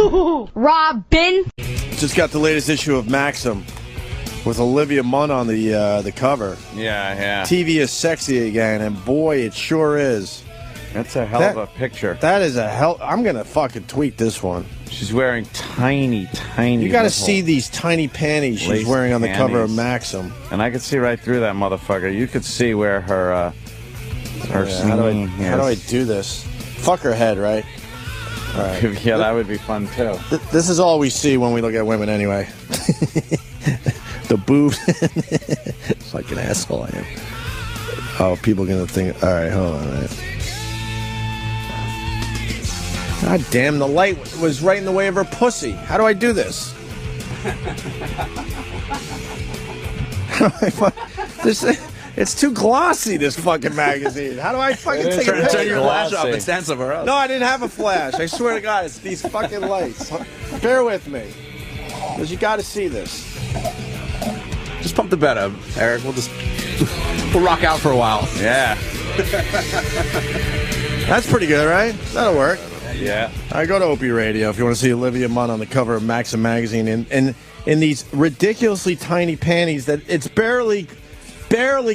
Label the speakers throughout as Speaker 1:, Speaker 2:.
Speaker 1: HooHooHooRobin.
Speaker 2: Just got the latest issue of Maxim with Olivia Munn on the cover.
Speaker 3: Yeah.
Speaker 2: TV is sexy again, and boy, it sure is.
Speaker 3: That's a hell of a picture.
Speaker 2: That is a hell. I'm gonna fucking tweet this one.
Speaker 3: She's wearing tiny.
Speaker 2: You got to see these tiny panties she's wearing on the cover of Maxim.
Speaker 3: And I could see right through that motherfucker. You could see where her
Speaker 2: how do I do this? Fuck her head, right? All right.
Speaker 3: Yeah, that would be fun too.
Speaker 2: This is all we see when we look at women, anyway. The boobs. It's like an asshole I am. Oh, people are gonna think. All right, hold on. Right. God damn, the light was right in the way of her pussy. How do I do this? It's too glossy, this fucking magazine. How do I fucking take a picture?
Speaker 4: Turn your flash off and stand somewhere else.
Speaker 2: No, I didn't have a flash. I swear to God, it's these fucking lights. Bear with me. Because you got to see this.
Speaker 4: Just pump the bed up, Eric. We'll rock out for a while.
Speaker 3: Yeah.
Speaker 2: That's pretty good, right? That'll work.
Speaker 3: Yeah.
Speaker 2: All right, go to Opie Radio if you want to see Olivia Munn on the cover of Maxim magazine in these ridiculously tiny panties that it's barely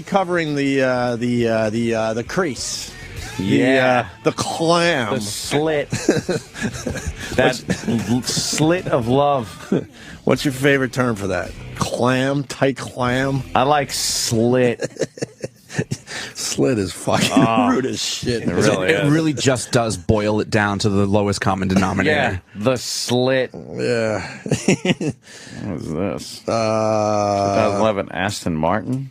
Speaker 2: covering the crease.
Speaker 3: Yeah.
Speaker 2: The clam.
Speaker 3: The slit. That slit of love.
Speaker 2: What's your favorite term for that? Clam? Tight clam?
Speaker 3: I like slit.
Speaker 2: Slit is fucking rude as shit.
Speaker 4: It really just does boil it down to the lowest common denominator.
Speaker 3: Yeah, the slit.
Speaker 2: Yeah.
Speaker 3: What is this? 2011 Aston Martin.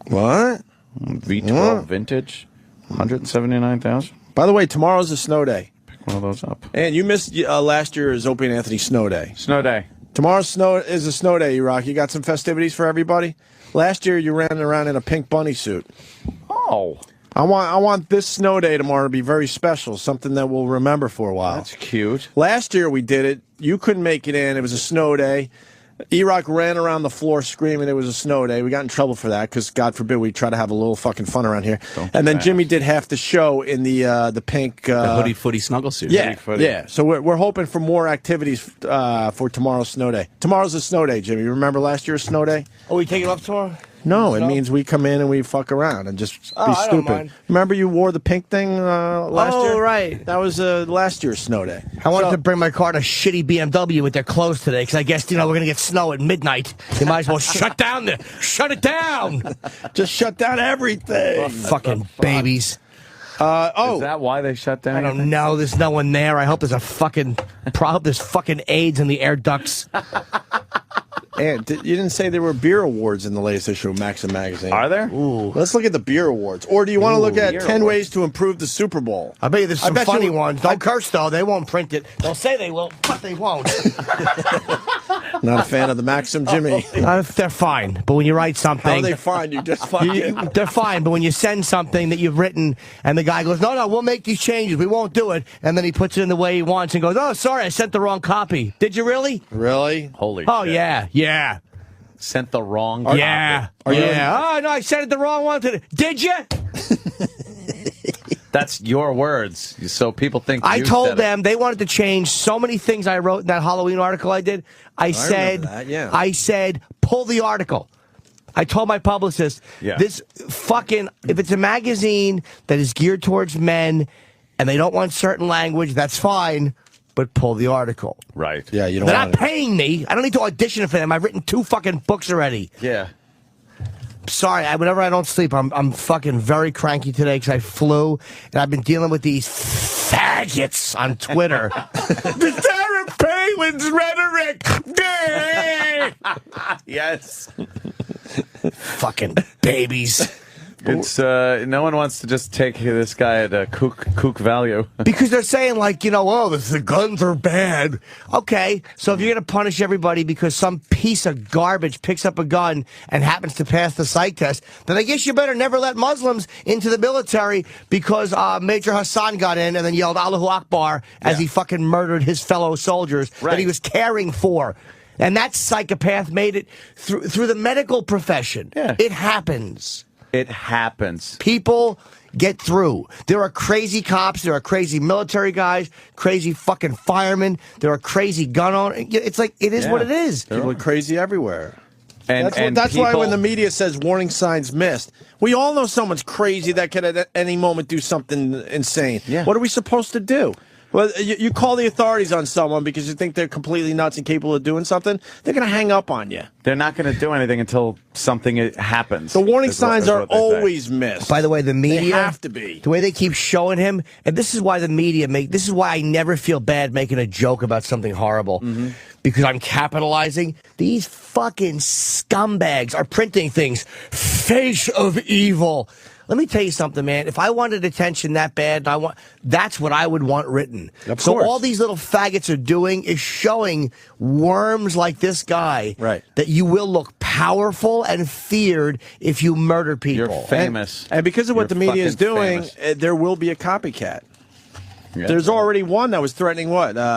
Speaker 2: What?
Speaker 3: V12 vintage. 179,000.
Speaker 2: By the way, tomorrow's a snow day.
Speaker 3: Pick one of those up.
Speaker 2: And you missed last year's Opie and Anthony snow day.
Speaker 3: Snow day.
Speaker 2: Tomorrow's is a snow day, Rock. You got some festivities for everybody? Last year you ran around in a pink bunny suit.
Speaker 3: Oh.
Speaker 2: I want this snow day tomorrow to be very special, something that we'll remember for a while.
Speaker 3: That's cute.
Speaker 2: Last year we did it. You couldn't make it in. It was a snow day. E-Rock ran around the floor screaming it was a snow day. We got in trouble for that because, God forbid, we try to have a little fucking fun around here. And then Jimmy did half the show in the pink...
Speaker 4: the hoodie footy snuggle suit.
Speaker 2: Yeah. So we're hoping for more activities for tomorrow's snow day. Tomorrow's a snow day, Jimmy. Remember last year's snow day?
Speaker 5: Oh, we take it off tomorrow?
Speaker 2: No, it means we come in and we fuck around and just be stupid.
Speaker 5: I don't mind.
Speaker 2: Remember you wore the pink thing last year?
Speaker 5: Oh, right.
Speaker 2: That was last year's snow day.
Speaker 5: I wanted to bring my car to shitty BMW with their clothes today because I guess, we're going to get snow at midnight. They might as well shut it down.
Speaker 2: Just shut down everything.
Speaker 5: Fucking babies.
Speaker 3: Is that why they shut down?
Speaker 5: I don't know. There's no one there. I hope there's there's fucking AIDS in the air ducts.
Speaker 2: And you didn't say there were beer awards in the latest issue of Maxim magazine.
Speaker 3: Are there?
Speaker 2: Ooh. Let's look at the beer awards. Or do you want to look at 10 ways to improve the Super Bowl?
Speaker 5: I bet you there's some funny ones. Don't curse, though. They won't print it. They'll say they will, but they won't.
Speaker 2: Not a fan of the Maxim, Jimmy.
Speaker 5: They're fine, but when you write something...
Speaker 2: How are they fine? You just fucking...
Speaker 5: They're fine, but when you send something that you've written and the guy goes, no, we'll make these changes. We won't do it. And then he puts it in the way he wants and goes, oh, sorry, I sent the wrong copy. Did you really?
Speaker 2: Really?
Speaker 3: Holy
Speaker 5: Oh,
Speaker 3: shit.
Speaker 5: yeah.
Speaker 3: Sent the wrong copy.
Speaker 5: Yeah. Oh, no, I sent it the wrong one. Did you?
Speaker 3: That's your words, so people think
Speaker 5: I
Speaker 3: you
Speaker 5: told
Speaker 3: said
Speaker 5: them they wanted to change so many things I wrote in that Halloween article I did. I said, pull the article. I told my publicist, this fucking, if it's a magazine that is geared towards men and they don't want certain language, that's fine. But pull the article.
Speaker 3: Right.
Speaker 2: Yeah, you don't
Speaker 5: They're
Speaker 2: want
Speaker 5: not paying me. I don't need to audition for them. I've written 2 fucking books already.
Speaker 3: Yeah.
Speaker 5: Sorry, whenever I don't sleep, I'm fucking very cranky today because I flew, and I've been dealing with these faggots on Twitter. The Sarah Palin's rhetoric! Yes. Fucking babies.
Speaker 3: It's no one wants to just take this guy at kook value.
Speaker 5: Because they're saying, like, the guns are bad. Okay, so if you're going to punish everybody because some piece of garbage picks up a gun and happens to pass the psych test, then I guess you better never let Muslims into the military because Major Hassan got in and then yelled Allahu Akbar as he fucking murdered his fellow soldiers that he was caring for. And that psychopath made it through the medical profession. Yeah. It happens.
Speaker 3: It happens.
Speaker 5: People get through. There are crazy cops. There are crazy military guys, crazy fucking firemen. There are crazy gun owners. It's like, it is what it is.
Speaker 2: People are crazy everywhere.
Speaker 3: And
Speaker 2: That's why
Speaker 3: people-
Speaker 2: when the media says warning signs missed, we all know someone's crazy that could at any moment do something insane.
Speaker 3: Yeah.
Speaker 2: What are we supposed to do? Well, you call the authorities on someone because you think they're completely nuts and capable of doing something, they're going to hang up on you.
Speaker 3: They're not going to do anything until something happens.
Speaker 2: The warning signs are
Speaker 3: what they say.
Speaker 2: always missed.
Speaker 5: By the way, the media
Speaker 2: They have to be.
Speaker 5: The way they keep showing him, and this is why the media this is why I never feel bad making a joke about something horrible. Because I'm capitalizing. These fucking scumbags are printing things. Face of evil. Let me tell you something, man. If I wanted attention that bad, that's what I would want written. So
Speaker 2: course.
Speaker 5: all these little faggots are doing is showing worms like this guy that you will look powerful and feared if you murder people.
Speaker 3: You're famous.
Speaker 2: And because of what the media is
Speaker 3: fucking
Speaker 2: doing,
Speaker 3: famous.
Speaker 2: there will be a copycat.
Speaker 3: Yeah.
Speaker 2: There's already one that was threatening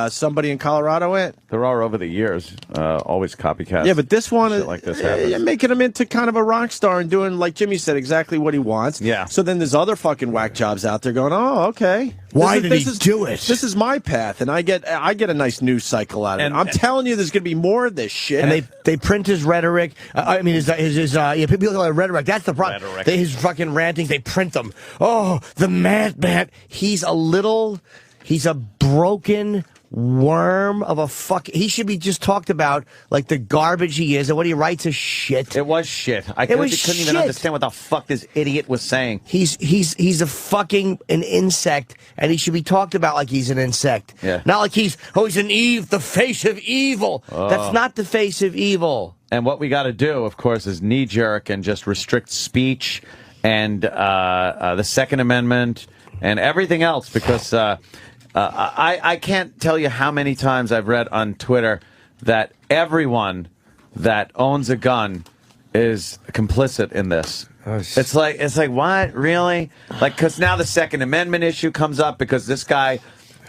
Speaker 2: somebody in Colorado went.
Speaker 3: There are over the years always copycats.
Speaker 2: Yeah, but this one
Speaker 3: Shit
Speaker 2: is
Speaker 3: like this happens.
Speaker 2: making him into kind of a rock star and doing, like Jimmy said, exactly what he wants.
Speaker 3: Yeah.
Speaker 2: So then there's other fucking whack jobs out there going, oh, okay.
Speaker 5: Why did he do it?
Speaker 2: This is my path, and I get a nice news cycle out of it. I'm telling you, there's going to be more of this shit.
Speaker 5: And they print his rhetoric. I mean, people call it rhetoric. That's the problem.
Speaker 3: Rhetoric.
Speaker 5: His fucking ranting, they print them. Oh, the madman. He's a broken worm of a fuck. He should be just talked about like the garbage he is, and what he writes is shit.
Speaker 3: It was shit. I
Speaker 5: was
Speaker 3: couldn't even
Speaker 5: shit.
Speaker 3: understand what the fuck this idiot was saying.
Speaker 5: He's an insect, and he should be talked about like he's an insect.
Speaker 3: Yeah.
Speaker 5: Not like he's the face of evil. That's not the face of evil.
Speaker 3: And what we got to do, of course, is knee-jerk and just restrict speech and the Second Amendment and everything else, because I can't tell you how many times I've read on Twitter that everyone that owns a gun is complicit in this. It's like what, really? Like, because now the Second Amendment issue comes up because this guy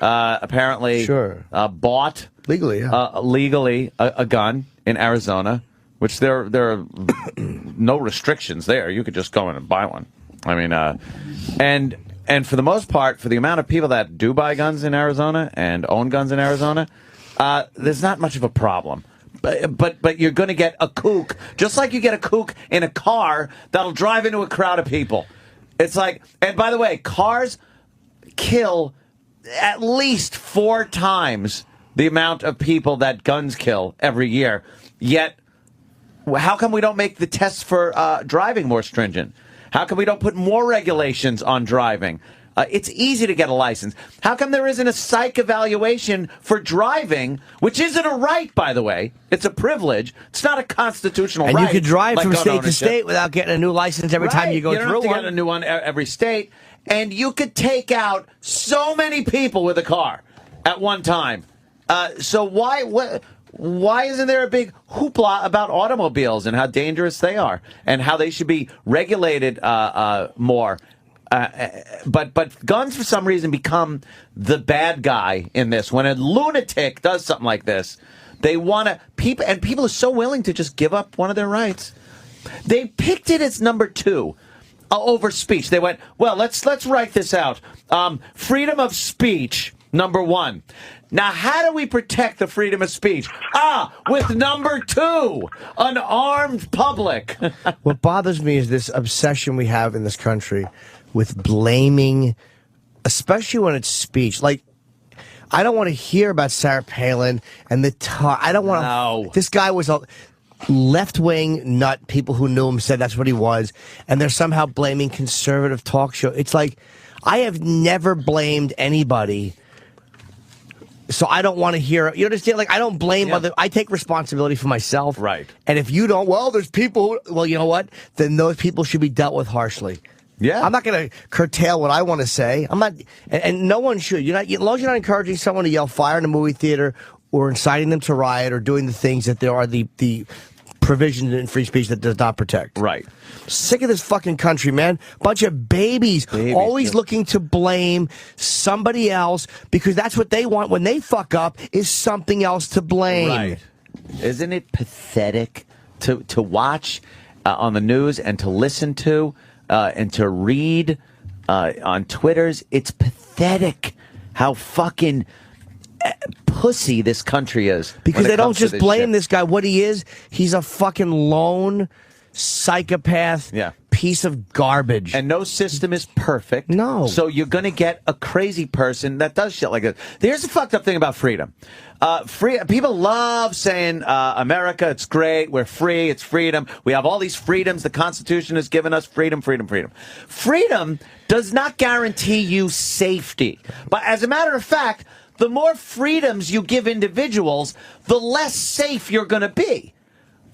Speaker 3: apparently bought
Speaker 5: legally
Speaker 3: a gun in Arizona, which there are no restrictions there. You could just go in and buy one. I mean, and for the most part, for the amount of people that do buy guns in Arizona and own guns in Arizona, there's not much of a problem. But you're going to get a kook, just like you get a kook in a car that'll drive into a crowd of people. It's like, and by the way, cars kill at least 4 times the amount of people that guns kill every year. Yet, how come we don't make the tests for driving more stringent? How come we don't put more regulations on driving? It's easy to get a license. How come there isn't a psych evaluation for driving, which isn't a right, by the way? It's a privilege. It's not a constitutional right.
Speaker 5: And you could drive
Speaker 3: like
Speaker 5: from
Speaker 3: gun
Speaker 5: state to
Speaker 3: ownership.
Speaker 5: state without getting a new license every time you go
Speaker 3: You
Speaker 5: through
Speaker 3: don't have to
Speaker 5: one.
Speaker 3: get a new one every state. And you could take out so many people with a car at one time. So why isn't there a big hoopla about automobiles and how dangerous they are and how they should be regulated more? But guns, for some reason, become the bad guy in this. When a lunatic does something like this, they want to people are so willing to just give up one of their rights. They picked it as number 2 over speech. They went, well, let's write this out. Freedom of speech, number 1. Now, how do we protect the freedom of speech? With number 2, an armed public.
Speaker 5: What bothers me is this obsession we have in this country with blaming, especially when it's speech. Like, I don't want to hear about Sarah Palin and I don't want to.
Speaker 3: No.
Speaker 5: This guy was a left-wing nut. People who knew him said that's what he was, and they're somehow blaming conservative talk show. It's like, I have never blamed anybody. So I don't want to hear, you understand? Like, I don't blame other, I take responsibility for myself.
Speaker 3: Right.
Speaker 5: And if you don't, well, there's people who, well, you know what? Then those people should be dealt with harshly.
Speaker 3: Yeah.
Speaker 5: I'm not going to curtail what I want to say. I'm not, and no one should. As long as you're not encouraging someone to yell fire in a movie theater or inciting them to riot or doing the things that there are the provisions in free speech that does not protect.
Speaker 3: Right.
Speaker 5: Sick of this fucking country, man. Bunch of babies always looking to blame somebody else because that's what they want when they fuck up is something else to blame.
Speaker 3: Right. Isn't it pathetic to watch on the news and to listen to and to read on Twitters, it's pathetic how fucking pussy this country is.
Speaker 5: Because they don't just blame
Speaker 3: shit.
Speaker 5: this guy. What he is, he's a fucking lone psychopath piece of garbage.
Speaker 3: And no system is perfect.
Speaker 5: No.
Speaker 3: So you're going to get a crazy person that does shit like this. Here's the fucked up thing about freedom. People love saying, America, it's great, we're free, it's freedom. We have all these freedoms. The Constitution has given us freedom, freedom, freedom. Freedom does not guarantee you safety. But as a matter of fact, the more freedoms you give individuals, the less safe you're going to be.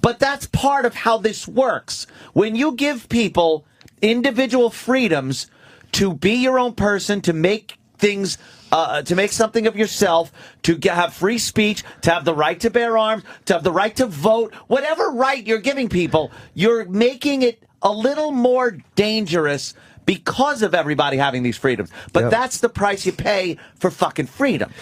Speaker 3: But that's part of how this works. When you give people individual freedoms to be your own person, to make things, to make something of yourself, to have free speech, to have the right to bear arms, to have the right to vote, whatever right you're giving people, you're making it a little more dangerous because of everybody having these freedoms. But that's the price you pay for fucking freedom.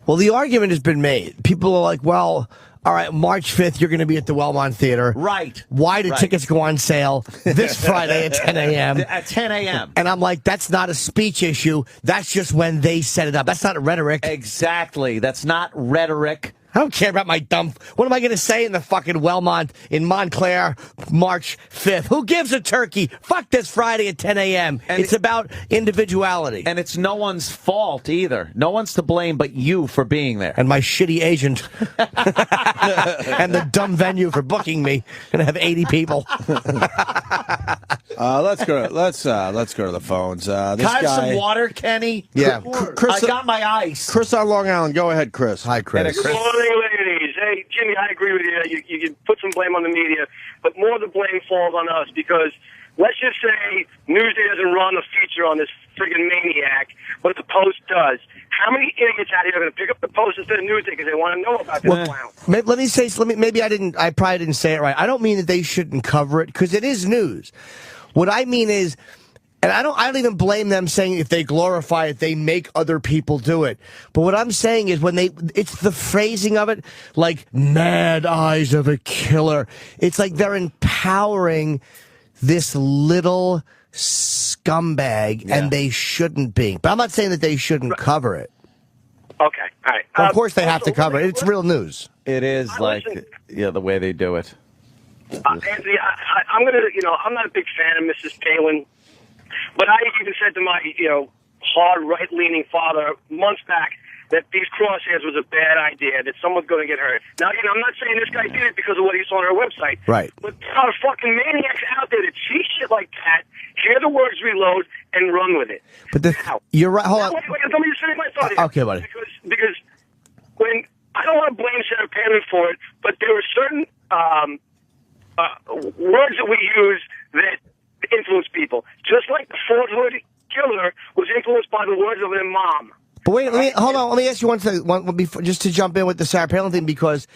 Speaker 5: Well, the argument has been made. People are like, well, all right, March 5th, you're going to be at the Wellmont Theater.
Speaker 3: Right.
Speaker 5: Why did tickets go on sale this Friday at 10 a.m.?
Speaker 3: At 10 a.m.
Speaker 5: And I'm like, that's not a speech issue. That's just when they set it up. That's not rhetoric.
Speaker 3: Exactly. That's not rhetoric.
Speaker 5: I don't care about my dumb... What am I going to say in the fucking Wellmont in Montclair, March 5th? Who gives a turkey? Fuck this Friday at 10 a.m. It's about individuality.
Speaker 3: And it's no one's fault either. No one's to blame but you for being there.
Speaker 5: And my shitty agent. And the dumb venue for booking me. Gonna have 80 people.
Speaker 2: Let's go to the phones. This
Speaker 3: Can I have
Speaker 2: guy,
Speaker 3: some water, Kenny?
Speaker 2: Yeah,
Speaker 3: I got my ice.
Speaker 2: Chris on Long Island. Go ahead, Chris.
Speaker 5: Hi, Chris.
Speaker 1: Good morning, ladies. Hey, Jimmy, I agree with you. You can put some blame on the media, but more of the blame falls on us because let's just say Newsday doesn't run a feature on this friggin' maniac, but the Post does. How many idiots out here are going to pick up the Post instead of Newsday because they want to know about this clown?
Speaker 5: Let me say, maybe I probably didn't say it right. I don't mean that they shouldn't cover it because it is news. What I mean is, and I don't even blame them saying if they glorify it, they make other people do it. But what I'm saying is it's the phrasing of it, like mad eyes of a killer. It's like they're empowering this little scumbag, and they shouldn't be. But I'm not saying that they shouldn't cover it.
Speaker 1: Okay, all right.
Speaker 5: Of course they have to cover it. It's real news.
Speaker 3: It is the way they do it.
Speaker 1: Anthony, I'm going to, I'm not a big fan of Mrs. Palin. But I even said to my, hard right-leaning father months back that these crosshairs was a bad idea, that someone's going to get hurt. Now, I'm not saying this guy did it because of what he saw on her website.
Speaker 5: Right.
Speaker 1: But there are fucking maniacs out there that see shit like that, hear the words reload, and run with it.
Speaker 5: But you're right. Hold on.
Speaker 1: Wait, let me just finish my thought here.
Speaker 5: Okay, buddy.
Speaker 1: Because when, I don't want to blame Sarah Palin for it, but there were certain words that we use that influence people. Just like the Fort Hood killer was influenced by the words of their mom.
Speaker 5: But wait, hold on. Let me ask you one thing, just to jump in with the Sarah Palin thing, because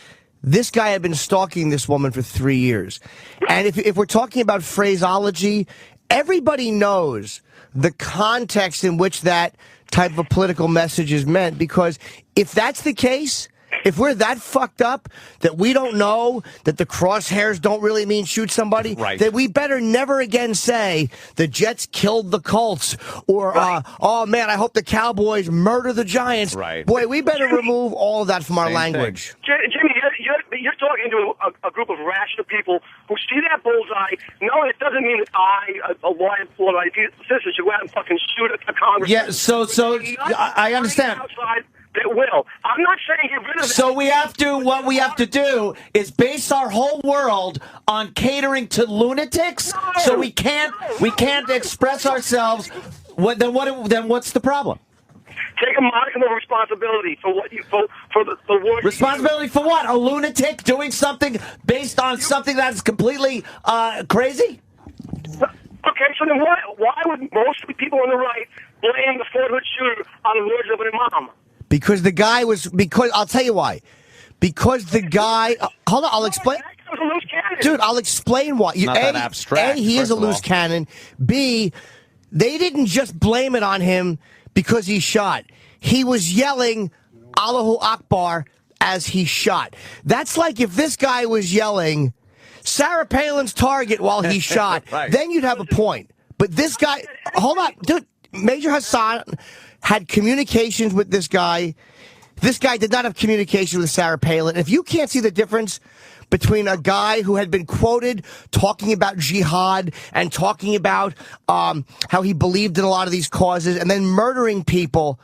Speaker 5: this guy had been stalking this woman for 3 years. And if we're talking about phraseology, everybody knows the context in which that type of political message is meant, because if that's the case, if we're that fucked up that we don't know that the crosshairs don't really mean shoot somebody, then we better never again say the Jets killed the Colts or, oh man, I hope the Cowboys murder the Giants.
Speaker 3: Right.
Speaker 5: Boy, we better remove all of that from our language.
Speaker 1: Jimmy, you're talking to a group of rational people who see that bullseye. No, it doesn't mean that a lawyer, sister, should go out and fucking shoot a congressman.
Speaker 3: Yeah, so I understand.
Speaker 1: That will. I'm not saying get rid of it.
Speaker 3: So what we have to do is base our whole world on catering to lunatics.
Speaker 1: No,
Speaker 3: so we can't express ourselves. Then what's the problem?
Speaker 1: Take a modicum of responsibility for what for the words.
Speaker 3: Responsibility for what? A lunatic doing something based on something that's completely crazy?
Speaker 1: Okay, so then why would most people on the right blame the Fort Hood shooter on the words of an imam?
Speaker 5: Because I'll tell you why. Because the guy, hold on, I'll explain. Dude, I'll explain why.
Speaker 3: Not that abstract.
Speaker 5: A, he is a loose cannon. B, they didn't just blame it on him because he shot. He was yelling Allahu Akbar as he shot. That's like if this guy was yelling Sarah Palin's target while he shot, then you'd have a point. But this guy, hold on, dude. Major Hassan had communications with this guy. This guy did not have communication with Sarah Palin. If you can't see the difference between a guy who had been quoted talking about jihad and talking about how he believed in a lot of these causes and then murdering people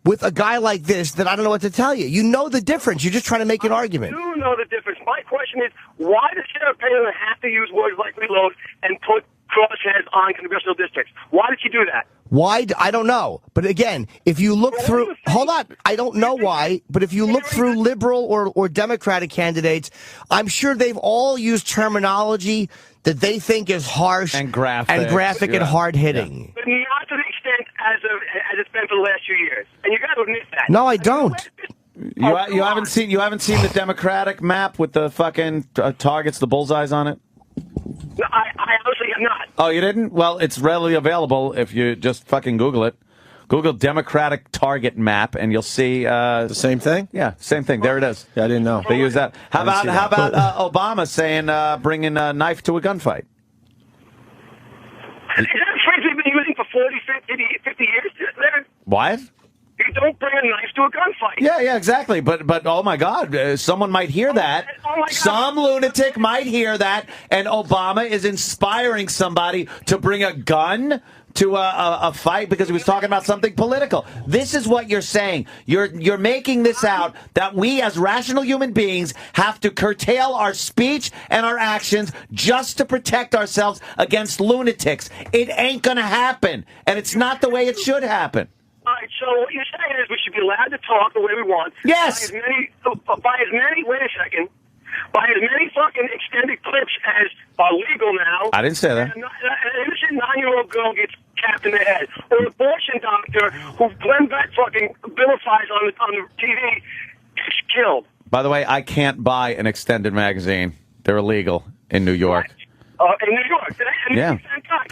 Speaker 5: with a guy like this, then I don't know what to tell you. You know the difference. You're just trying to make an argument.
Speaker 1: I do know the difference. My question is, why does Sarah Palin have to use words like reload and put crosshairs on congressional districts? Why did she do that?
Speaker 5: Why? I don't know. But again, if you look through... Hold on. I don't know why, but if you look through liberal or Democratic candidates, I'm sure they've all used terminology that they think is harsh
Speaker 3: and graphic
Speaker 5: and hard-hitting.
Speaker 1: But not to the extent as it's been for the last few years. And you got to admit that.
Speaker 5: No, I don't.
Speaker 3: You haven't seen the Democratic map with the fucking targets, the bullseyes on it?
Speaker 1: No, I honestly have not.
Speaker 3: Oh, you didn't? Well, it's readily available if you just fucking Google it. Google Democratic target map, and you'll see
Speaker 2: the same thing.
Speaker 3: Yeah, same thing. There it is.
Speaker 2: Yeah, I didn't know
Speaker 3: they use that. How about Obama saying bringing a knife to a gunfight?
Speaker 1: Is that a phrase we've been using for 40, 50 years?
Speaker 3: What?
Speaker 1: You don't bring a knife to a gunfight.
Speaker 3: Yeah, exactly. But oh my God, someone might hear that.
Speaker 1: Oh my God.
Speaker 3: Some lunatic might hear that, and Obama is inspiring somebody to bring a gun to a fight because he was talking about something political. This is what you're saying. You're making this out that we as rational human beings have to curtail our speech and our actions just to protect ourselves against lunatics. It ain't gonna happen, and it's not the way it should happen.
Speaker 1: All right, so what you're saying is we should be allowed to talk the way we want.
Speaker 3: Yes.
Speaker 1: Wait a second. By as many fucking extended clips as are legal now.
Speaker 3: I didn't say that.
Speaker 1: An innocent 9-year-old girl gets capped in the head. Or an abortion doctor who Glenn Beck fucking vilifies on the TV is killed.
Speaker 3: By the way, I can't buy an extended magazine. They're illegal in New York.
Speaker 1: In New York.
Speaker 3: Yeah.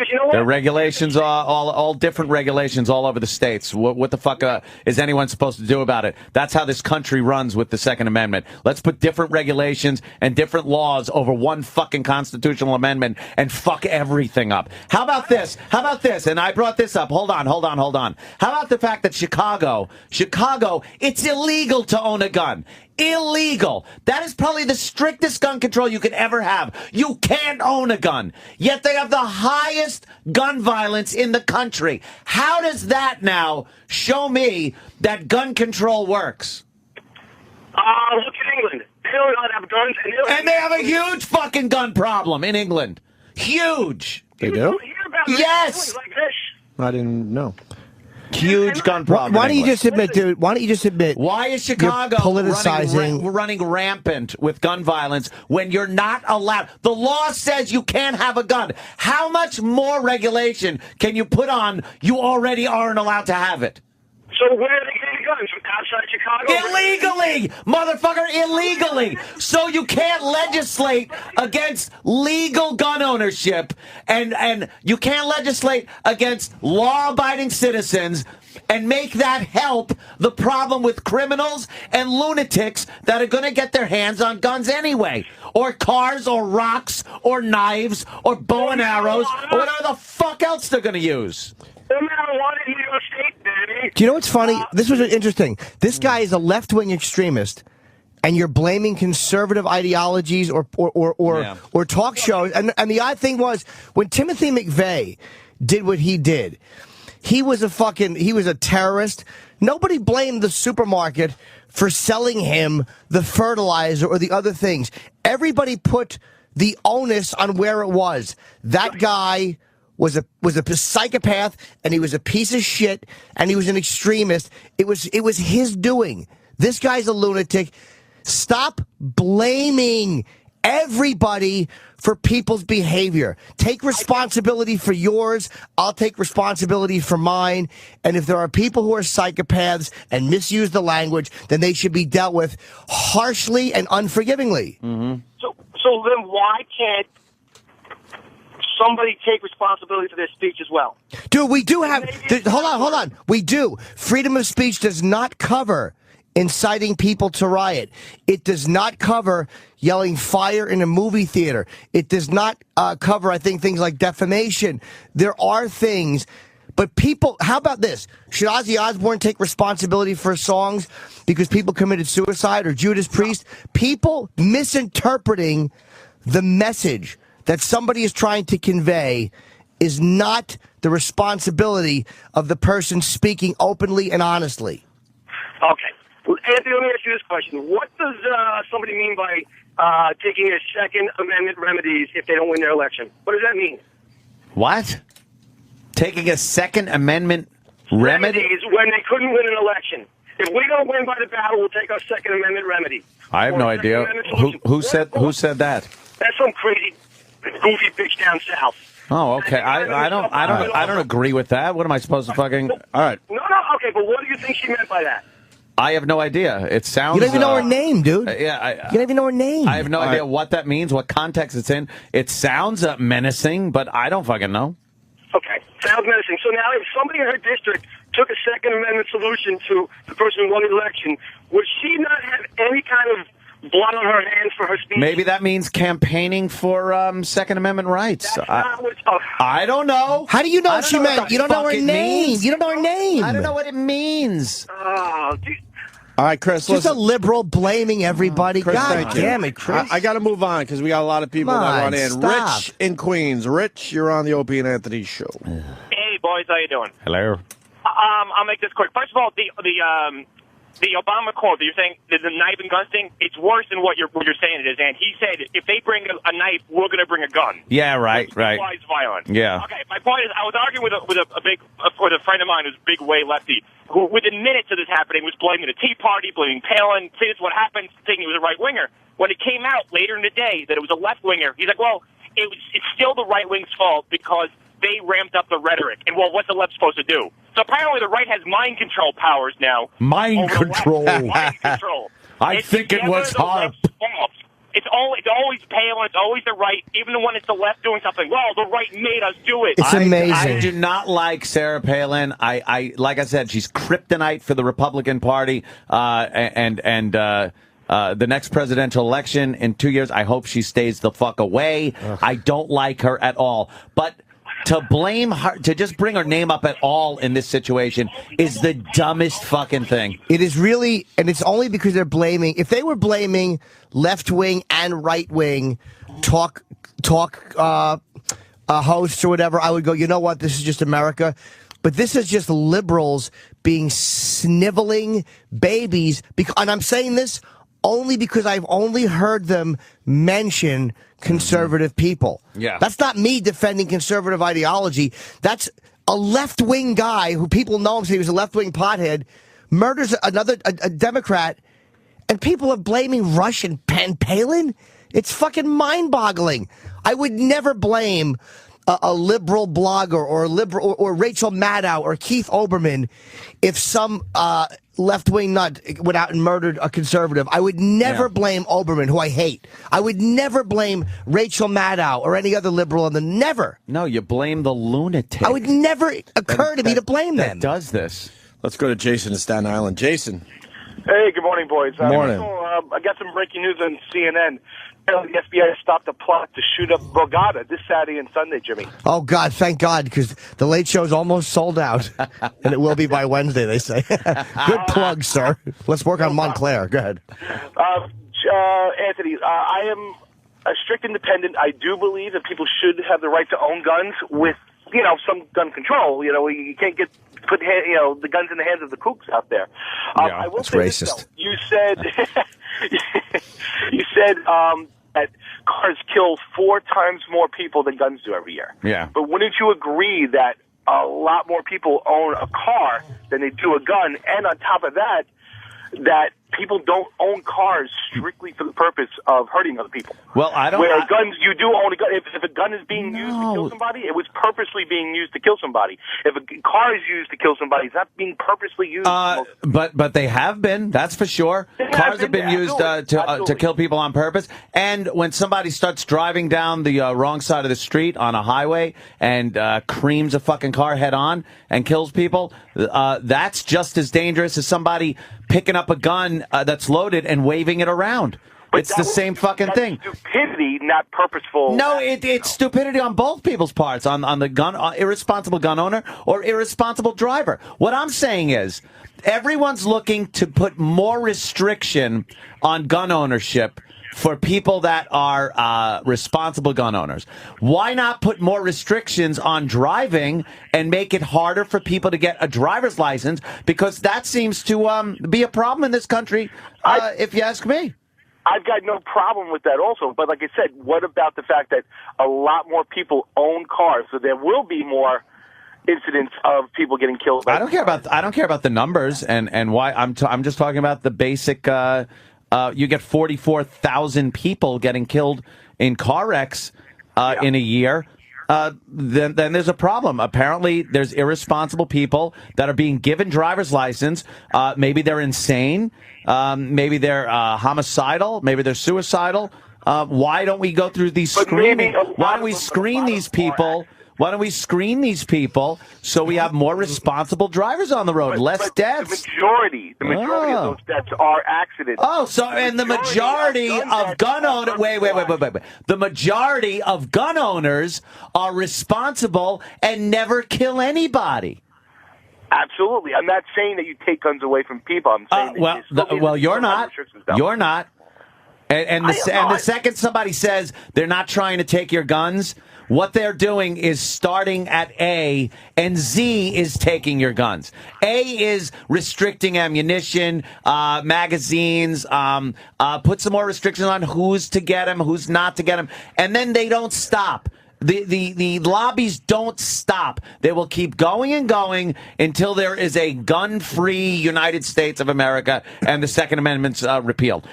Speaker 1: You know what?
Speaker 3: There are regulations, all different regulations all over the states. What the fuck is anyone supposed to do about it? That's how this country runs with the Second Amendment. Let's put different regulations and different laws over one fucking constitutional amendment and fuck everything up. How about this? And I brought this up. Hold on. How about the fact that Chicago, it's illegal to own a gun. Illegal. That is probably the strictest gun control you could ever have. You can't own a gun. Yet they have the highest gun violence in the country. How does that now show me that gun control works?
Speaker 1: Look at England. They don't have guns.
Speaker 3: And they have a huge fucking gun problem in England. Huge.
Speaker 2: They do?
Speaker 3: Yes.
Speaker 1: Like this.
Speaker 2: I didn't know.
Speaker 3: Huge gun problem.
Speaker 5: Why don't you just admit, dude? Why don't you just admit?
Speaker 3: Why is Chicago running rampant with gun violence when you're not allowed? The law says you can't have a gun. How much more regulation can you put on? You already aren't allowed to have it.
Speaker 1: So where are they getting guns? From outside Chicago?
Speaker 3: Illegally! Motherfucker, illegally! So you can't legislate against legal gun ownership, and you can't legislate against law-abiding citizens and make that help the problem with criminals and lunatics that are going to get their hands on guns anyway. Or cars, or rocks, or knives, or bow and arrows, or whatever the fuck else they're going to use.
Speaker 1: No matter what in New York State, baby.
Speaker 5: Do you know what's funny? This was interesting. This guy is a left-wing extremist, and you're blaming conservative ideologies or talk shows. And the odd thing was, when Timothy McVeigh did what he did, he was a terrorist. Nobody blamed the supermarket for selling him the fertilizer or the other things. Everybody put the onus on where it was. That guy was a psychopath, and he was a piece of shit, and he was an extremist. It was his doing. This guy's a lunatic. Stop blaming everybody for people's behavior. Take responsibility for yours. I'll take responsibility for mine. And if there are people who are psychopaths and misuse the language, then they should be dealt with harshly and unforgivingly.
Speaker 3: Mm-hmm.
Speaker 1: So then why can't somebody take responsibility for their speech as well?
Speaker 5: Dude, we do have... Hold on. We do. Freedom of speech does not cover inciting people to riot. It does not cover yelling fire in a movie theater. It does not cover, I think, things like defamation. There are things, but people, how about this? Should Ozzy Osbourne take responsibility for songs because people committed suicide, or Judas Priest? People misinterpreting the message that somebody is trying to convey is not the responsibility of the person speaking openly and honestly.
Speaker 1: Okay. Well, Anthony, let me ask you this question. What does somebody mean by taking a Second Amendment remedies if they don't win their election? What does that mean?
Speaker 3: What? Taking a Second Amendment remedy?
Speaker 1: Remedies when they couldn't win an election. If we don't win by the ballot, we'll take our Second Amendment remedy.
Speaker 3: I have no idea. Who said that?
Speaker 1: That's some crazy, goofy bitch down south.
Speaker 3: Oh, okay. I don't agree with that. What am I supposed to fucking? All right.
Speaker 1: No. Okay, but what do you think she meant by that?
Speaker 3: I have no idea. It sounds.
Speaker 5: You don't even know her name, dude.
Speaker 3: Yeah,
Speaker 5: you don't even know her name.
Speaker 3: I have no idea what that means, what context it's in. It sounds menacing, but I don't fucking know.
Speaker 1: Okay, sounds menacing. So now, if somebody in her district took a Second Amendment solution to the person who won the election, would she not have any kind of blood on her hands for her speech?
Speaker 3: Maybe that means campaigning for Second Amendment rights.
Speaker 1: That's not what,
Speaker 3: I don't know.
Speaker 5: How do you know what she meant? You don't know her name. You don't know her name.
Speaker 3: I don't know what it means.
Speaker 2: All right, Chris.
Speaker 5: Just a liberal blaming everybody.
Speaker 2: Chris,
Speaker 5: God damn it, Chris.
Speaker 2: I got to move on because we got a lot of people that want in.
Speaker 5: Stop.
Speaker 2: Rich in Queens. Rich, you're on the Opie and Anthony show.
Speaker 6: Hey, boys, how you doing?
Speaker 3: Hello.
Speaker 6: I'll make this quick. First of all, the Obama quote that you're saying, the knife and gun thing, it's worse than what you're saying it is. And he said, if they bring a knife, we're going to bring a gun.
Speaker 3: Yeah, right.
Speaker 6: Implies violence.
Speaker 3: Yeah.
Speaker 6: Okay, my point is, I was arguing with a friend of mine who's a big way lefty, who within minutes of this happening was blaming the Tea Party, blaming Palin, saying this is what happened, thinking he was a right-winger. When it came out later in the day that it was a left-winger, he's like, well, it's still the right-wing's fault because they ramped up the rhetoric. And, well, what's the left supposed to do? So apparently the right has mind control powers now.
Speaker 3: Mind control.
Speaker 6: Mind control.
Speaker 3: I think it was hard.
Speaker 6: It's always Palin. It's always the right, even when it's the left doing something. Well, the right made us do it.
Speaker 5: It's amazing.
Speaker 3: I do not like Sarah Palin. I like I said, she's kryptonite for the Republican Party. The next presidential election in 2 years, I hope she stays the fuck away. Ugh. I don't like her at all. But to blame her, to just bring her name up at all in this situation is the dumbest fucking thing.
Speaker 5: It is really, and it's only because they're blaming. If they were blaming left wing and right wing talk hosts or whatever, I would go, you know what? This is just America. But this is just liberals being sniveling babies. And I'm saying this only because I've only heard them mention conservative people.
Speaker 3: Yeah.
Speaker 5: That's not me defending conservative ideology. That's a left-wing guy who people know him, say he was a left-wing pothead, murders a Democrat, and people are blaming Rush and Palin? It's fucking mind-boggling. I would never blame a liberal blogger or a liberal or Rachel Maddow or Keith Olbermann if some left-wing nut went out and murdered a conservative. I would never blame Olbermann, who I hate. I would never blame Rachel Maddow or any other liberal on the never.
Speaker 3: No, you blame the lunatic.
Speaker 5: I would never occur to me to blame them.
Speaker 3: That does this.
Speaker 2: Let's go to Jason in Staten Island. Jason.
Speaker 7: Hey, good morning, boys.
Speaker 2: Morning.
Speaker 7: I got some breaking news on CNN. The FBI stopped a plot to shoot up Borgata this Saturday and Sunday, Jimmy.
Speaker 5: Oh, God, thank God, because the Late Show's almost sold out, and it will be by Wednesday, they say. Good plug, sir. Let's work on Montclair. Go ahead.
Speaker 7: Anthony, I am a strict independent. I do believe that people should have the right to own guns with, some gun control. You can't put the guns in the hands of the kooks out there. I will
Speaker 5: that's
Speaker 7: say
Speaker 5: racist.
Speaker 7: This, you said that cars kill 4 times more people than guns do every year.
Speaker 3: Yeah.
Speaker 7: But wouldn't you agree that a lot more people own a car than they do a gun? And on top of that, that people don't own cars strictly for the purpose of hurting other people.
Speaker 3: Well, I don't.
Speaker 7: Where guns, you do own a gun. If a gun is being used to kill somebody, it was purposely being used to kill somebody. If a car is used to kill somebody, it's not being purposely used.
Speaker 3: But they have been. That's for sure. Cars have been used to kill people on purpose. And when somebody starts driving down the wrong side of the street on a highway and creams a fucking car head on and kills people, that's just as dangerous as somebody picking up a gun that's loaded and waving it around. But it's the same fucking thing.
Speaker 7: Stupidity, not purposeful.
Speaker 3: No, it's stupidity on both people's parts, on the irresponsible gun owner or irresponsible driver. What I'm saying is, everyone's looking to put more restriction on gun ownership for people that are responsible gun owners. Why not put more restrictions on driving and make it harder for people to get a driver's license? Because that seems to be a problem in this country, if you ask me.
Speaker 7: I've got no problem with that also. But like I said, what about the fact that a lot more people own cars, so there will be more incidents of people getting killed?
Speaker 3: I don't care about the numbers and why. I'm just talking about the basic. You get 44,000 people getting killed in car wrecks in a year. Then there's a problem. Apparently, there's irresponsible people that are being given driver's license. Maybe they're insane. Maybe they're homicidal. Maybe they're suicidal. Why don't we go through these screening? Why don't we screen these people? Why don't we screen these people so we have more responsible drivers on the road, less deaths?
Speaker 7: The majority of those deaths are accidents.
Speaker 3: Oh, so and the majority of gun owners. Wait. The majority of gun owners are responsible and never kill anybody.
Speaker 7: Absolutely. I'm not saying that you take guns away from people. I'm saying
Speaker 3: well, you're not. You're not. And the second somebody says they're not trying to take your guns, what they're doing is starting at A, and Z is taking your guns. A is restricting ammunition, magazines, put some more restrictions on who's to get them, who's not to get them, and then they don't stop. The lobbies don't stop. They will keep going and going until there is a gun-free United States of America and the Second Amendment's repealed.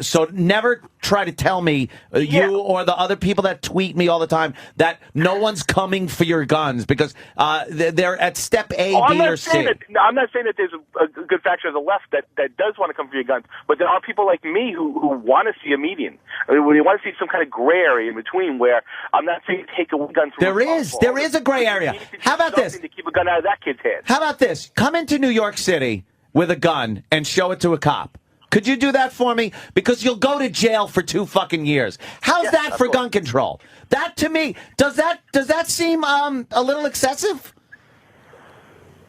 Speaker 3: So never try to tell me, you or the other people that tweet me all the time, that no one's coming for your guns because they're at step A, B, or C.
Speaker 7: I'm not saying that there's a good faction of the left that does want to come for your guns, but there are people like me who want to see a median. I mean, we want to see some kind of gray area in between where I'm not saying take away guns from
Speaker 3: There is a gray area. How about this?
Speaker 7: To keep a gun out of that kid's hand.
Speaker 3: How about this? Come into New York City with a gun and show it to a cop. Could you do that for me? Because you'll go to jail for 2 fucking years. How's that for gun control? That to me, does that seem a little excessive?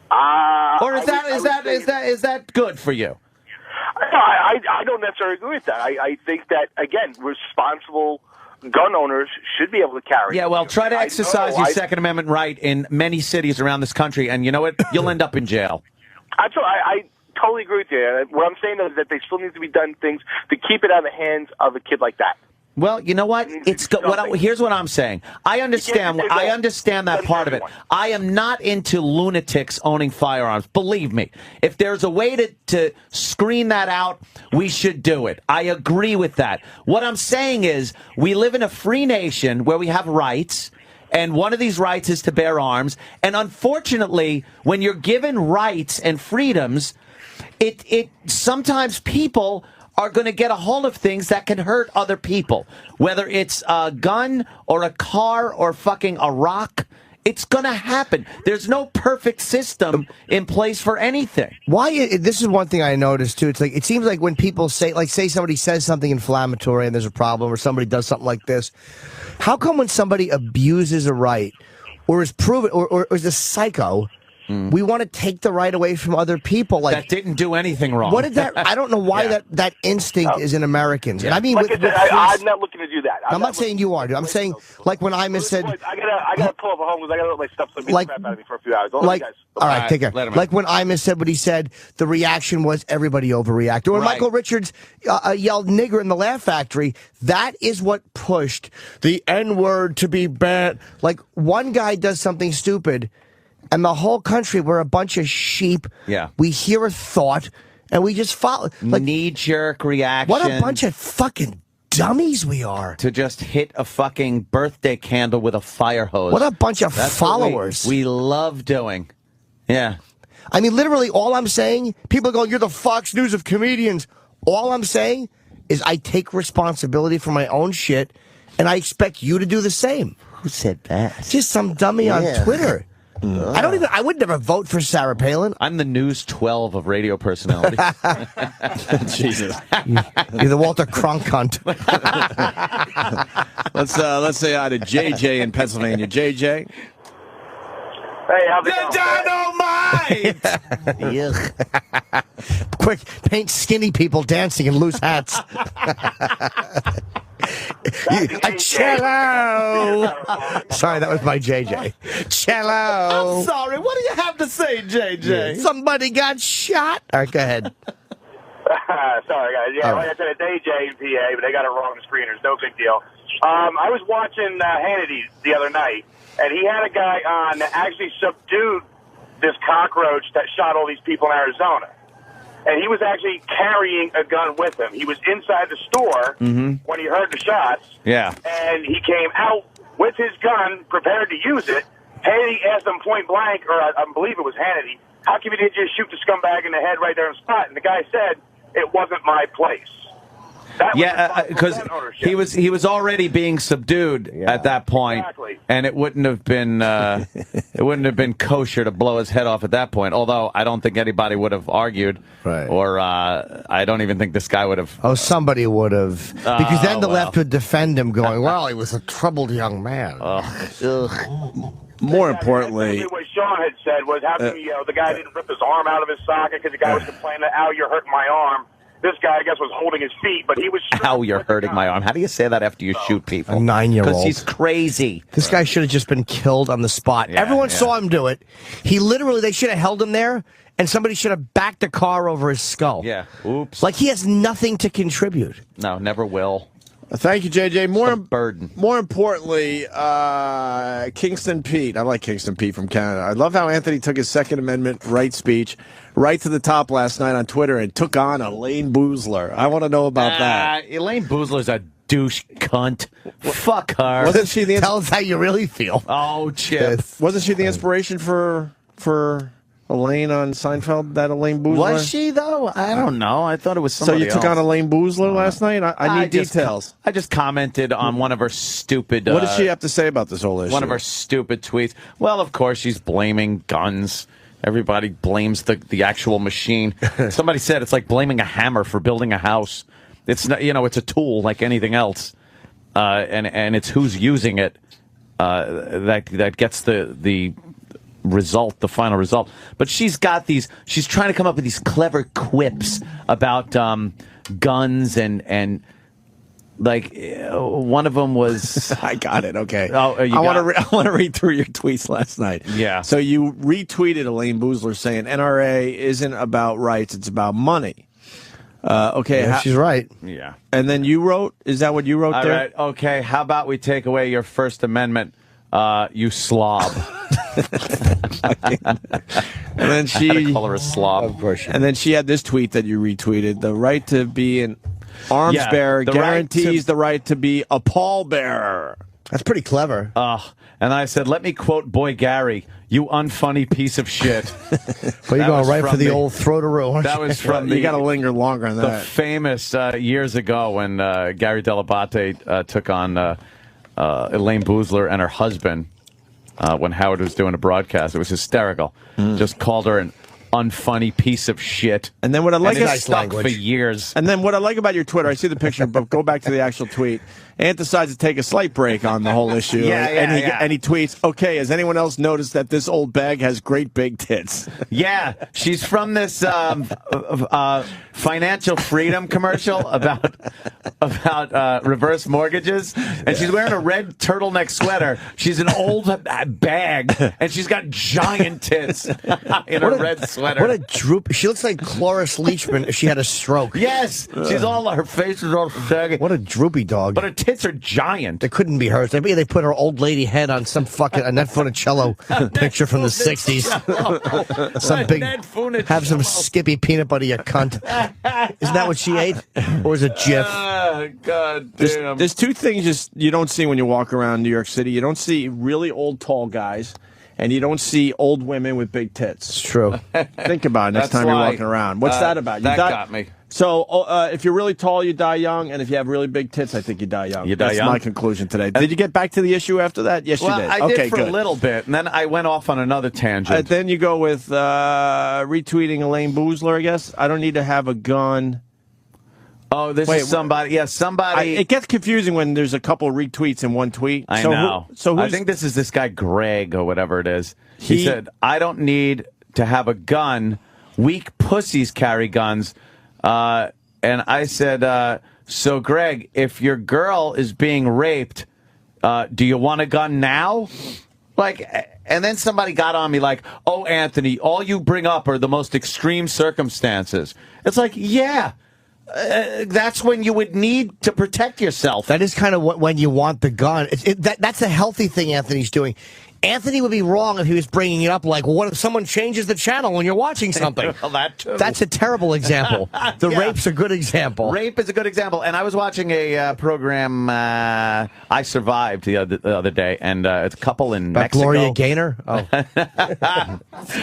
Speaker 3: Or is that good for you?
Speaker 7: I don't necessarily agree with that. I think that, again, responsible gun owners should be able to carry.
Speaker 3: Yeah, well, try to exercise your Second Amendment right in many cities around this country, and you know what? You'll end up in jail.
Speaker 7: I totally agree with you. What I'm saying is that they still need to be done things to keep it out of the hands of a kid like that.
Speaker 3: Well, you know what? Here's what I'm saying. I understand that part of it. I am not into lunatics owning firearms. Believe me. If there's a way to screen that out, we should do it. I agree with that. What I'm saying is we live in a free nation where we have rights. And one of these rights is to bear arms. And unfortunately, when you're given rights and freedoms, it sometimes people are going to get a hold of things that can hurt other people. Whether it's a gun or a car or fucking a rock, it's going to happen. There's no perfect system in place for anything.
Speaker 5: This is one thing I noticed, too. It's like, it seems like when people say somebody says something inflammatory and there's a problem, or somebody does something like this, how come when somebody abuses a right or is proven or is a psycho, we want to take the right away from other people? Like,
Speaker 3: that didn't do anything wrong.
Speaker 5: What did that? I don't know why that instinct is in Americans. And I mean,
Speaker 7: I'm not looking to do that.
Speaker 5: I'm not saying you are, dude. I'm saying, like when Ima said,
Speaker 7: I gotta pull up a home because I gotta let my stuff beat the crap out of me for a few hours. All
Speaker 5: right, take care. Like when Ima said what he said, the reaction was everybody overreacted. Or when Michael Richards yelled "nigger" in the Laugh Factory, that is what pushed the N-word to be banned. Like one guy does something stupid, and the whole country, we're a bunch of sheep.
Speaker 3: Yeah.
Speaker 5: We hear a thought, and we just follow. Like,
Speaker 3: knee-jerk reaction.
Speaker 5: what a bunch of fucking dummies we are.
Speaker 3: To just hit a fucking birthday candle with a fire hose.
Speaker 5: What a bunch of
Speaker 3: That's
Speaker 5: followers.
Speaker 3: what we love doing. Yeah.
Speaker 5: I mean, literally, all I'm saying, people are going, you're the Fox News of comedians. All I'm saying is I take responsibility for my own shit, and I expect you to do the same.
Speaker 3: Who said that?
Speaker 5: Just some dummy on Twitter. I would never vote for Sarah Palin.
Speaker 3: I'm the News 12 of radio personality.
Speaker 2: Jesus.
Speaker 5: You're the Walter Cronkite.
Speaker 2: Let's say hi to JJ in Pennsylvania. JJ.
Speaker 7: Hey, how's it going?
Speaker 5: Dynamite! Quick, paint skinny people dancing in loose hats. A cello. Sorry, that was my JJ. Cello.
Speaker 3: I'm sorry. What do you have to say, JJ?
Speaker 5: Somebody got shot. All right, go ahead.
Speaker 7: Sorry, guys. Yeah, like I said, it's AJ in PA, but they got it wrong on the screeners. No big deal. I was watching Hannity the other night, and he had a guy on that actually subdued this cockroach that shot all these people in Arizona. And he was actually carrying a gun with him. He was inside the store when he heard the shots.
Speaker 3: Yeah.
Speaker 7: And he came out with his gun, prepared to use it. Hannity asked him point blank, or I believe it was Hannity, how come you didn't just shoot the scumbag in the head right there on the spot? And the guy said, it wasn't my place.
Speaker 3: Because he was already being subdued at that point, and it wouldn't have been kosher to blow his head off at that point. Although I don't think anybody would have argued, or I don't even think this guy would have.
Speaker 5: Oh, somebody would have, because then the left would defend him, going, "Well, he was a troubled young man."
Speaker 2: More importantly,
Speaker 7: what Sean had said was, how come the guy didn't rip his arm out of his socket because the guy was complaining, "Ow, you're hurting my arm." This guy, I guess, was holding his feet, but he was...
Speaker 3: Ow, you're hurting my arm. How do you say that after you shoot people?
Speaker 5: A 9-year-old.
Speaker 3: Because he's crazy.
Speaker 5: This guy should have just been killed on the spot. Everyone saw him do it. They should have held him there, and somebody should have backed a car over his skull.
Speaker 3: Yeah. Oops.
Speaker 5: Like he has nothing to contribute.
Speaker 3: No, never will.
Speaker 2: Thank you, JJ.
Speaker 3: Burden.
Speaker 2: More importantly, Kingston Pete. I like Kingston Pete from Canada. I love how Anthony took his Second Amendment right speech right to the top last night on Twitter and took on Elaine Boozler. I want to know about that.
Speaker 3: Elaine Boozler's a douche cunt. Fuck her.
Speaker 2: Wasn't she the
Speaker 5: Tell us how you really feel.
Speaker 3: Oh, Chip.
Speaker 2: Wasn't she the inspiration for Elaine on Seinfeld, that Elaine Boozler?
Speaker 3: Was she, though? I don't know. I thought it was somebody
Speaker 2: else. So you took on Elaine Boozler last night? I need details.
Speaker 3: I just commented on one of her stupid...
Speaker 2: what did she have to say about this whole issue?
Speaker 3: One of her stupid tweets. Well, of course, she's blaming guns. Everybody blames the actual machine. Somebody said it's like blaming a hammer for building a house. It's not, it's a tool like anything else. And it's who's using it that gets the result, the final result. But she's trying to come up with these clever quips about guns and like one of them was
Speaker 2: I got it. Okay.
Speaker 3: Oh,
Speaker 2: I want to read through your tweets last night.
Speaker 3: Yeah.
Speaker 2: So you retweeted Elaine Boozler saying NRA isn't about rights, it's about money. Okay.
Speaker 5: Yeah, she's right.
Speaker 3: Yeah.
Speaker 2: And then you wrote, is that what you wrote there?
Speaker 3: All right. Okay. How about we take away your First Amendment, you slob.
Speaker 2: And then she
Speaker 3: I had to call her a slob.
Speaker 5: Of course.
Speaker 2: And then she had this tweet that you retweeted: the right to be an arms bearer guarantees the right to be a pallbearer.
Speaker 5: That's pretty clever.
Speaker 3: And I said, let me quote Boy Gary, you unfunny piece of shit.
Speaker 5: Well, you're going right for the old throw-to-row, aren't
Speaker 3: That
Speaker 5: you?
Speaker 3: was from
Speaker 2: you got to linger longer on
Speaker 3: the
Speaker 2: that.
Speaker 3: famous years ago when Gary Delabate took on Elaine Boozler and her husband when Howard was doing a broadcast. It was hysterical. Just called her an unfunny piece of shit.
Speaker 2: And then what I like
Speaker 3: is stuck for years.
Speaker 2: And then what I like about your Twitter, I see the picture, but go back to the actual tweet. Ant decides to take a slight break on the whole issue. And he tweets, okay, has anyone else noticed that this old bag has great big tits?
Speaker 3: Yeah, she's from this financial freedom commercial about reverse mortgages, and she's wearing a red turtleneck sweater. She's an old bag, and she's got giant tits in her red sweater.
Speaker 5: What a droop. She looks like Cloris Leachman if she had a stroke.
Speaker 3: Yes, she's all, her face is all saggy.
Speaker 5: What a droopy dog.
Speaker 3: But her tits are giant.
Speaker 5: They couldn't be hers. Maybe they put her old lady head on some fucking Annette Funicello picture from the 60s. Some big, have some Skippy peanut butter, you cunt. Isn't that what she ate? Or was it Jif?
Speaker 3: God damn.
Speaker 2: There's two things you don't see when you walk around New York City. You don't see really old, tall guys, and you don't see old women with big tits.
Speaker 5: It's true.
Speaker 2: Think about it next time you're walking around. What's that about?
Speaker 3: That got me.
Speaker 2: So if you're really tall, you die young, and if you have really big tits, I think you die young.
Speaker 3: That's
Speaker 2: my conclusion today. Did you get back to the issue after that? Yes, you did.
Speaker 3: I did for a little bit, and then I went off on another tangent.
Speaker 2: Then you go with retweeting Elaine Boozler, I guess. I don't need to have a gun.
Speaker 3: Oh, this is somebody. Yeah, somebody.
Speaker 2: It gets confusing when there's a couple retweets in one tweet.
Speaker 3: I know. I think this is this guy Greg or whatever it is. He said, "I don't need to have a gun. Weak pussies carry guns." And I said, "So Greg, if your girl is being raped, do you want a gun now?" Like, and then somebody got on me like, "Oh, Anthony, all you bring up are the most extreme circumstances." It's like, yeah. That's when you would need to protect yourself.
Speaker 5: That is kind of when you want the gun. That's a healthy thing Anthony's doing. Anthony would be wrong if he was bringing it up like, well, what if someone changes the channel when you're watching something?
Speaker 3: Well, that too.
Speaker 5: That's a terrible example. The rape's a good example.
Speaker 3: Rape is a good example. And I was watching a program, I Survived the other day, and it's a couple in Mexico.
Speaker 5: Gloria Gaynor? Oh.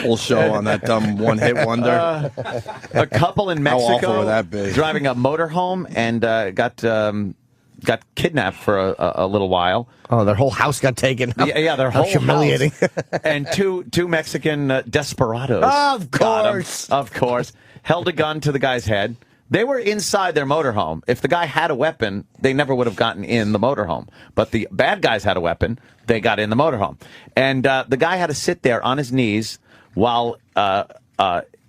Speaker 2: Full show on that dumb one-hit wonder.
Speaker 3: A couple in Mexico
Speaker 2: How awful would that be?
Speaker 3: Driving a motorhome and got kidnapped for a little while.
Speaker 5: Oh, their whole house got taken.
Speaker 3: Yeah, their whole
Speaker 5: humiliating.
Speaker 3: House. And two Mexican desperados.
Speaker 5: Of course.
Speaker 3: Of course. Held a gun to the guy's head. They were inside their motorhome. If the guy had a weapon, they never would have gotten in the motorhome. But the bad guys had a weapon. They got in the motorhome. And the guy had to sit there on his knees while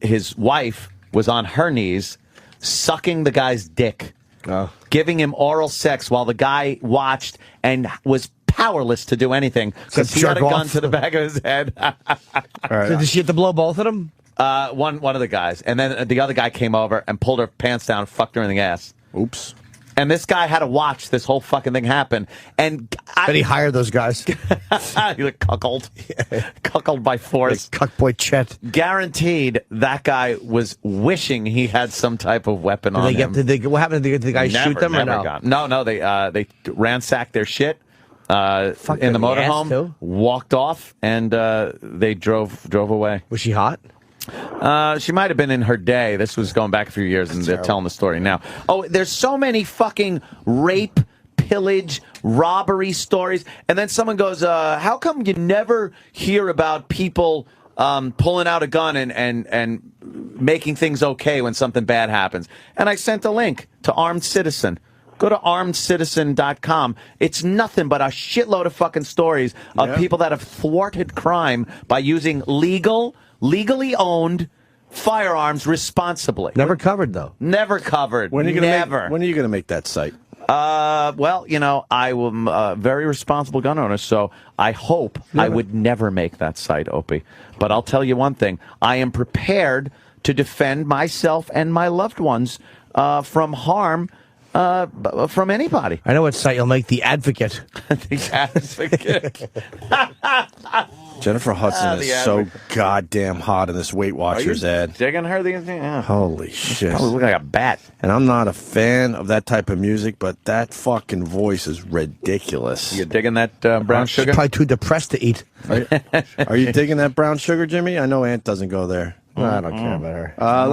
Speaker 3: his wife was on her knees sucking the guy's dick. Giving him oral sex while the guy watched and was powerless to do anything because he had a gun to the back of his head.
Speaker 5: So did she have to blow both of them?
Speaker 3: One of the guys. And then the other guy came over and pulled her pants down and fucked her in the ass.
Speaker 2: Oops.
Speaker 3: And this guy had to watch this whole fucking thing happen. And
Speaker 5: But he hired those guys.
Speaker 3: He was cuckold. Cuckold by force.
Speaker 5: Cuckboy Chet.
Speaker 3: Guaranteed that guy was wishing he had some type of weapon on him.
Speaker 5: What happened? Did the guy shoot them or no?
Speaker 3: No, they ransacked their shit in the motorhome, walked off, and they drove away.
Speaker 5: Was she hot?
Speaker 3: She might have been in her day. This was going back a few years, and they're telling the story now. Oh, there's so many fucking rape, pillage, robbery stories. And then someone goes, how come you never hear about people pulling out a gun and making things okay when something bad happens? And I sent a link to Armed Citizen. Go to armedcitizen.com. It's nothing but a shitload of fucking stories of people that have thwarted crime by using legally owned firearms responsibly.
Speaker 5: Never covered, though.
Speaker 3: Never covered.
Speaker 2: When are you
Speaker 3: Never.
Speaker 2: When are you going to make that site?
Speaker 3: Well, I am a very responsible gun owner, so I hope I would never make that site, Opie. But I'll tell you one thing. I am prepared to defend myself and my loved ones from harm from anybody.
Speaker 5: I know what site you'll make, The Advocate.
Speaker 3: The Advocate.
Speaker 2: Jennifer Hudson is so goddamn hot in this Weight Watchers ad.
Speaker 3: Digging her? Yeah.
Speaker 2: Holy shit.
Speaker 3: Probably look like a bat.
Speaker 2: And I'm not a fan of that type of music, but that fucking voice is ridiculous.
Speaker 3: You digging that brown sugar?
Speaker 5: She's probably too depressed to eat.
Speaker 2: Are you digging that brown sugar, Jimmy? I know Ant doesn't go there.
Speaker 5: I don't care about her.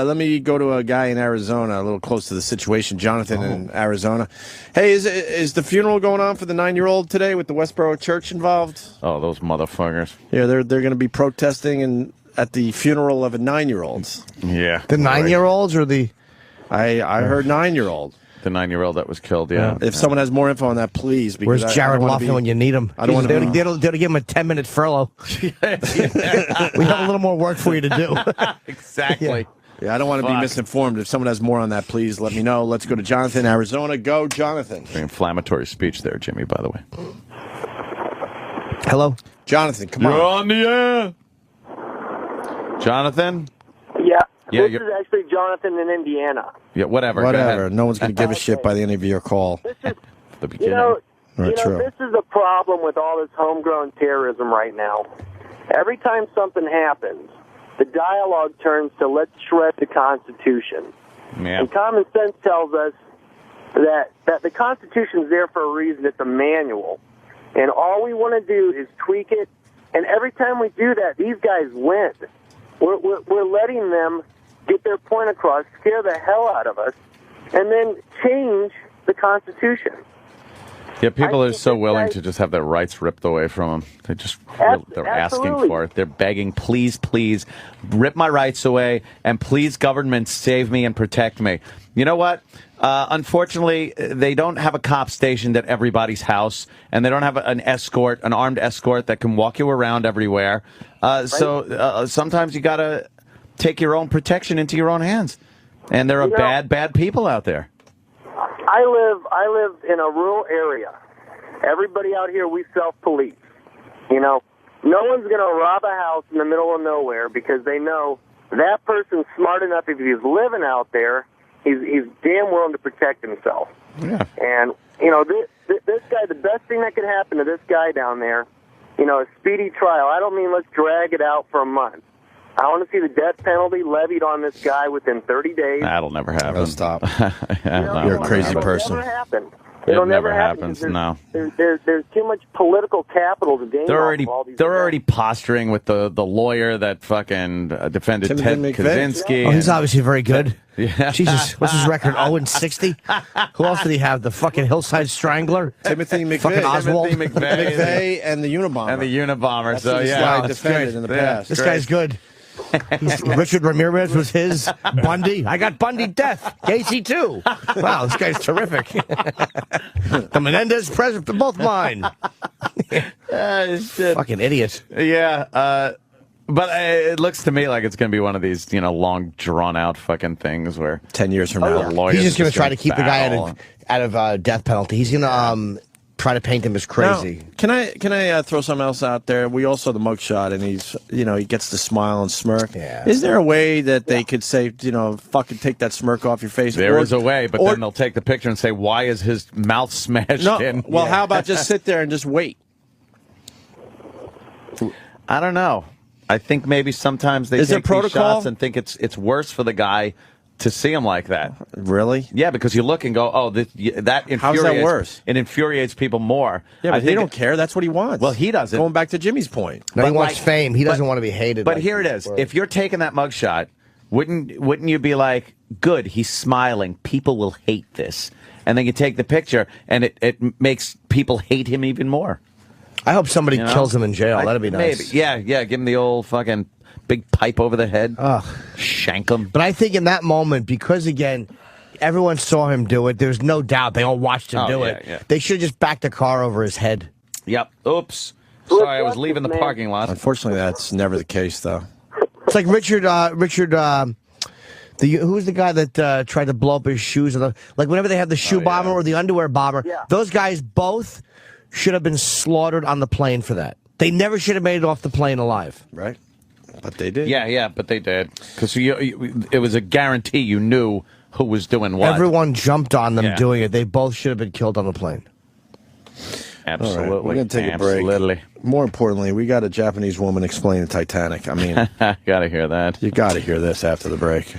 Speaker 2: Let me go to a guy in Arizona, a little close to the situation. Jonathan in Arizona. Hey, is the funeral going on for the 9-year-old today with the Westboro Church involved?
Speaker 3: Oh, those motherfuckers!
Speaker 2: Yeah, they're going to be protesting at the funeral of a 9-year-old.
Speaker 3: Yeah,
Speaker 5: the 9-year-olds or the?
Speaker 2: I heard 9-year-old.
Speaker 3: The 9-year-old that was killed, yeah.
Speaker 2: If someone has more info on that, please.
Speaker 5: Where's Jared Laughlin when you need him?
Speaker 2: I don't want to.
Speaker 5: They'll give him a 10-minute furlough. We have a little more work for you to do.
Speaker 3: Exactly.
Speaker 2: Yeah, I don't want to be misinformed. If someone has more on that, please let me know. Let's go to Jonathan, Arizona. Go, Jonathan.
Speaker 3: Very inflammatory speech there, Jimmy, by the way.
Speaker 5: Hello?
Speaker 2: Jonathan, come on.
Speaker 3: You're on the air. Jonathan?
Speaker 8: Yeah.
Speaker 3: Yeah,
Speaker 8: This is actually Jonathan in Indiana.
Speaker 3: Yeah, whatever.
Speaker 2: Whatever. No one's going to give a shit by the end of your call.
Speaker 8: This is,
Speaker 3: The beginning.
Speaker 2: True.
Speaker 8: this is the problem with all this homegrown terrorism right now. Every time something happens, the dialogue turns to let's shred the Constitution.
Speaker 3: Yeah.
Speaker 8: And common sense tells us that the Constitution's there for a reason. It's a manual. And all we want to do is tweak it. And every time we do that, these guys win. We're letting them get their point across, scare the hell out of us, and then change the Constitution.
Speaker 3: Yeah, people are so willing to just have their rights ripped away from them. They're asking for it. They're begging, please, please, rip my rights away, and please, government, save me and protect me. You know what? Unfortunately, they don't have a cop stationed at everybody's house, and they don't have an escort, an armed escort that can walk you around everywhere. So sometimes you got to take your own protection into your own hands. And there are bad people out there.
Speaker 8: I live in a rural area. Everybody out here, we self-police. No one's going to rob a house in the middle of nowhere because they know that person's smart enough. If he's living out there, he's damn willing to protect himself.
Speaker 3: Yeah.
Speaker 8: And, this guy, the best thing that could happen to this guy down there, a speedy trial. I don't mean let's drag it out for a month. I want to see the death penalty levied on this guy within 30 days.
Speaker 3: That'll never happen.
Speaker 2: Oh, stop.
Speaker 3: You're
Speaker 2: a crazy person.
Speaker 8: It'll never happen.
Speaker 3: It never happens. No.
Speaker 8: There's too much political capital to gain.
Speaker 3: They're already posturing with the lawyer that fucking defended Ted Kaczynski.
Speaker 5: Oh, he's obviously very good.
Speaker 3: Yeah.
Speaker 5: Jesus, what's his record? 0-60. Who else did he have? The fucking Hillside Strangler.
Speaker 2: Timothy McVeigh.
Speaker 5: Fucking Oswald.
Speaker 3: Timothy McVeigh
Speaker 2: and the Unabomber.
Speaker 3: and the Unabomber.
Speaker 2: That's
Speaker 3: So
Speaker 2: this
Speaker 3: yeah,
Speaker 2: guy
Speaker 3: it's
Speaker 2: defended
Speaker 3: great.
Speaker 2: in the
Speaker 3: Yeah.
Speaker 2: past.
Speaker 5: This guy's good. Richard Ramirez was his. Bundy. I got Bundy death. Casey too. Wow, this guy's terrific. The Menendez present for both mine.
Speaker 3: Shit.
Speaker 5: Fucking idiot.
Speaker 3: Yeah, but it looks to me like it's going to be one of these, long, drawn-out fucking things where
Speaker 2: 10 years from now,
Speaker 3: lawyers
Speaker 5: He's just going to try to keep the guy
Speaker 3: battle.
Speaker 5: out of death penalty. He's going to try to paint him as crazy.
Speaker 2: Now, can I throw something else out there? We all saw the mugshot, and he's he gets the smile and smirk.
Speaker 5: Yeah.
Speaker 2: Is there a way that they could say fucking take that smirk off your face?
Speaker 3: There is a way, but then they'll take the picture and say, "Why is his mouth smashed in?"
Speaker 2: Well, how about just sit there and just wait?
Speaker 3: I don't know. I think maybe sometimes they
Speaker 2: Is there
Speaker 3: take these
Speaker 2: protocol?
Speaker 3: shots and think it's worse for the guy to see him like that.
Speaker 2: Really?
Speaker 3: Yeah, because you look and go, oh, that infuriates.
Speaker 2: How's that worse?
Speaker 3: It infuriates people more.
Speaker 2: Yeah, but they don't care. That's what he wants.
Speaker 3: Well, he doesn't.
Speaker 2: Going back to Jimmy's point.
Speaker 5: No, he
Speaker 3: But
Speaker 5: wants fame. He doesn't want to be hated.
Speaker 3: But here it is. If you're taking that mugshot, wouldn't you be like, good, he's smiling. People will hate this. And then you take the picture, and it makes people hate him even more.
Speaker 5: I hope somebody kills him in jail. That'd be nice.
Speaker 3: Maybe. Yeah. Give him the old fucking big pipe over the head. Shank him.
Speaker 5: But I think in that moment, because again, everyone saw him do it, there's no doubt they all watched him do it.
Speaker 3: Yeah.
Speaker 5: They should have just backed the car over his head.
Speaker 3: Yep. Oops. Sorry, I was leaving the parking lot.
Speaker 2: Unfortunately, that's never the case, though.
Speaker 5: It's like Richard, who's the guy that tried to blow up his shoes? Like whenever they have the shoe bomber or the underwear bomber, those guys both should have been slaughtered on the plane for that. They never should have made it off the plane alive.
Speaker 2: Right. But they did.
Speaker 3: Yeah, but they did. Because it was a guarantee you knew who was doing what.
Speaker 5: Everyone jumped on them doing it. They both should have been killed on the plane.
Speaker 3: Absolutely.
Speaker 2: All right, we're going to take a break.
Speaker 3: Absolutely.
Speaker 2: More importantly, we got a Japanese woman explaining the Titanic. I mean,
Speaker 3: Gotta hear that.
Speaker 2: you got to hear this after the break.